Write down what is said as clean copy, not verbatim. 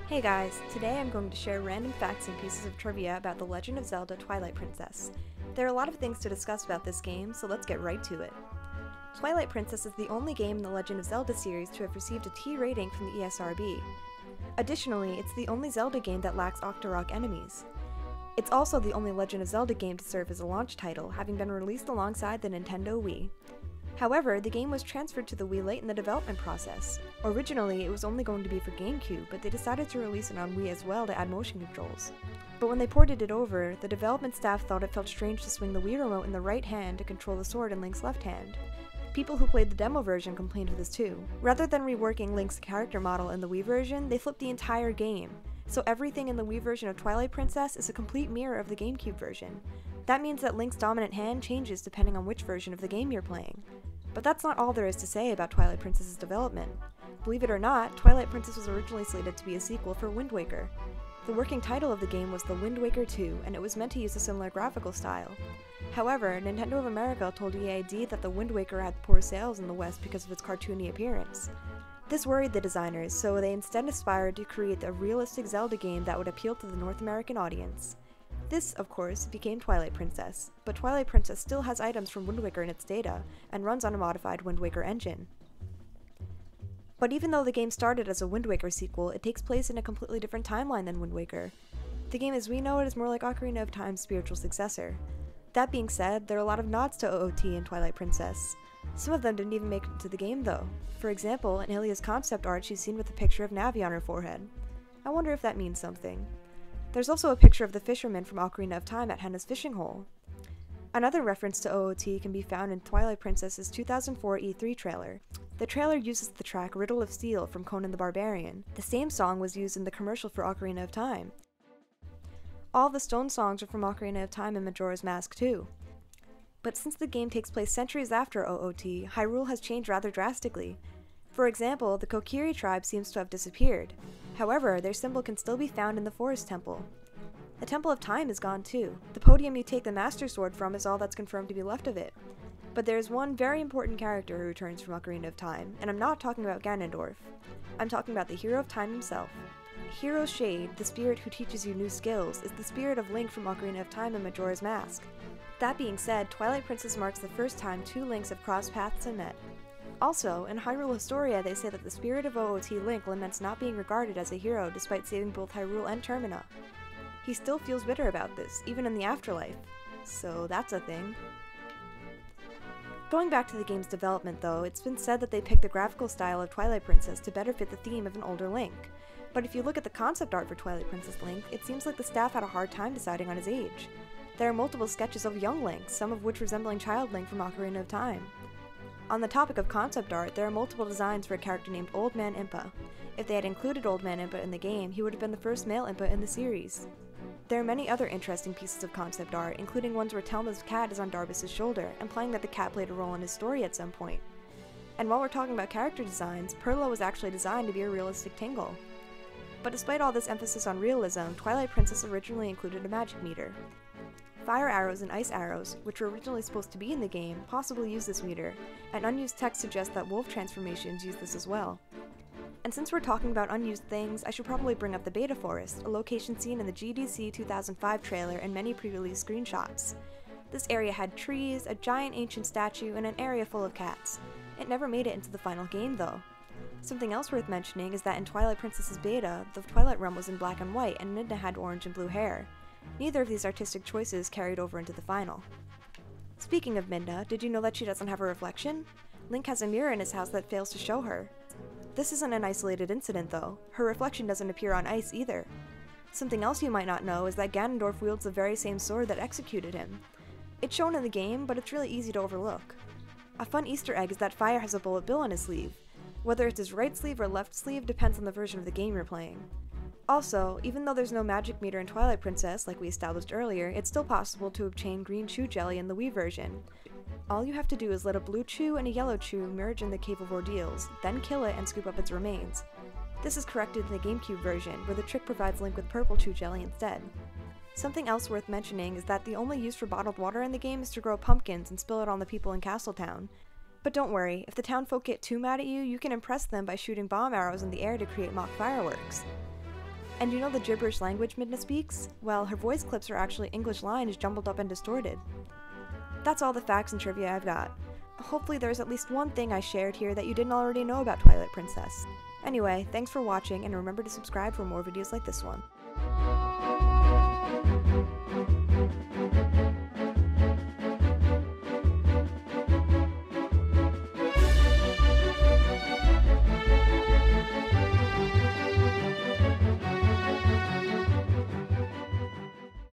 Hey guys, today I'm going to share random facts and pieces of trivia about The Legend of Zelda Twilight Princess. There are a lot of things to discuss about this game, so let's get right to it. Twilight Princess is the only game in the Legend of Zelda series to have received a T rating from the ESRB. Additionally, it's the only Zelda game that lacks Octorok enemies. It's also the only Legend of Zelda game to serve as a launch title, having been released alongside the Nintendo Wii. However, the game was transferred to the Wii late in the development process. Originally, it was only going to be for GameCube, but they decided to release it on Wii as well to add motion controls. But when they ported it over, the development staff thought it felt strange to swing the Wii remote in the right hand to control the sword in Link's left hand. People who played the demo version complained of this too. Rather than reworking Link's character model in the Wii version, they flipped the entire game. So everything in the Wii version of Twilight Princess is a complete mirror of the GameCube version. That means that Link's dominant hand changes depending on which version of the game you're playing. But that's not all there is to say about Twilight Princess's development. Believe it or not, Twilight Princess was originally slated to be a sequel for Wind Waker. The working title of the game was The Wind Waker 2, and it was meant to use a similar graphical style. However, Nintendo of America told EAD that The Wind Waker had poor sales in the West because of its cartoony appearance. This worried the designers, so they instead aspired to create a realistic Zelda game that would appeal to the North American audience. This, of course, became Twilight Princess, but Twilight Princess still has items from Wind Waker in its data, and runs on a modified Wind Waker engine. But even though the game started as a Wind Waker sequel, it takes place in a completely different timeline than Wind Waker. The game as we know it is more like Ocarina of Time's spiritual successor. That being said, there are a lot of nods to OOT in Twilight Princess. Some of them didn't even make it to the game though. For example, in Hylia's concept art she's seen with a picture of Navi on her forehead. I wonder if that means something. There's also a picture of the fisherman from Ocarina of Time at Henna's fishing hole. Another reference to OOT can be found in Twilight Princess's 2004 E3 trailer. The trailer uses the track Riddle of Steel from Conan the Barbarian. The same song was used in the commercial for Ocarina of Time. All the stone songs are from Ocarina of Time and Majora's Mask too. But since the game takes place centuries after OOT, Hyrule has changed rather drastically. For example, the Kokiri tribe seems to have disappeared. However, their symbol can still be found in the Forest Temple. The Temple of Time is gone too. The podium you take the Master Sword from is all that's confirmed to be left of it. But there's one very important character who returns from Ocarina of Time, and I'm not talking about Ganondorf. I'm talking about the hero of time himself. Hero Shade, the spirit who teaches you new skills, is the spirit of Link from Ocarina of Time and Majora's Mask. That being said, Twilight Princess marks the first time two Links have crossed paths and met. Also, in Hyrule Historia they say that the spirit of OOT Link laments not being regarded as a hero despite saving both Hyrule and Termina. He still feels bitter about this, even in the afterlife. So that's a thing. Going back to the game's development though, it's been said that they picked the graphical style of Twilight Princess to better fit the theme of an older Link. But if you look at the concept art for Twilight Princess Link, it seems like the staff had a hard time deciding on his age. There are multiple sketches of young Link, some of which resembling child Link from Ocarina of Time. On the topic of concept art, there are multiple designs for a character named Old Man Impa. If they had included Old Man Impa in the game, he would have been the first male Impa in the series. There are many other interesting pieces of concept art, including ones where Telma's cat is on Darbus' shoulder, implying that the cat played a role in his story at some point. And while we're talking about character designs, Perla was actually designed to be a realistic Tingle. But despite all this emphasis on realism, Twilight Princess originally included a magic meter. Fire arrows and ice arrows, which were originally supposed to be in the game, possibly use this meter, and unused text suggests that wolf transformations use this as well. And since we're talking about unused things, I should probably bring up the Beta Forest, a location seen in the GDC 2005 trailer and many pre-release screenshots. This area had trees, a giant ancient statue, and an area full of cats. It never made it into the final game though. Something else worth mentioning is that in Twilight Princess's beta, the Twilight Realm was in black and white and Midna had orange and blue hair. Neither of these artistic choices carried over into the final. Speaking of Midna, did you know that she doesn't have a reflection? Link has a mirror in his house that fails to show her. This isn't an isolated incident though. Her reflection doesn't appear on ice either. Something else you might not know is that Ganondorf wields the very same sword that executed him. It's shown in the game, but it's really easy to overlook. A fun Easter egg is that Fire has a bullet bill on his sleeve. Whether it's his right sleeve or left sleeve depends on the version of the game you're playing. Also, even though there's no magic meter in Twilight Princess, like we established earlier, it's still possible to obtain green chew jelly in the Wii version. All you have to do is let a blue chew and a yellow chew merge in the Cave of Ordeals, then kill it and scoop up its remains. This is corrected in the GameCube version, where the trick provides Link with purple chew jelly instead. Something else worth mentioning is that the only use for bottled water in the game is to grow pumpkins and spill it on the people in Castletown. But don't worry, if the townfolk get too mad at you, you can impress them by shooting bomb arrows in the air to create mock fireworks. And you know the gibberish language Midna speaks? Well, her voice clips are actually English lines jumbled up and distorted. That's all the facts and trivia I've got. Hopefully there's at least one thing I shared here that you didn't already know about Twilight Princess. Anyway, thanks for watching, and remember to subscribe for more videos like this one.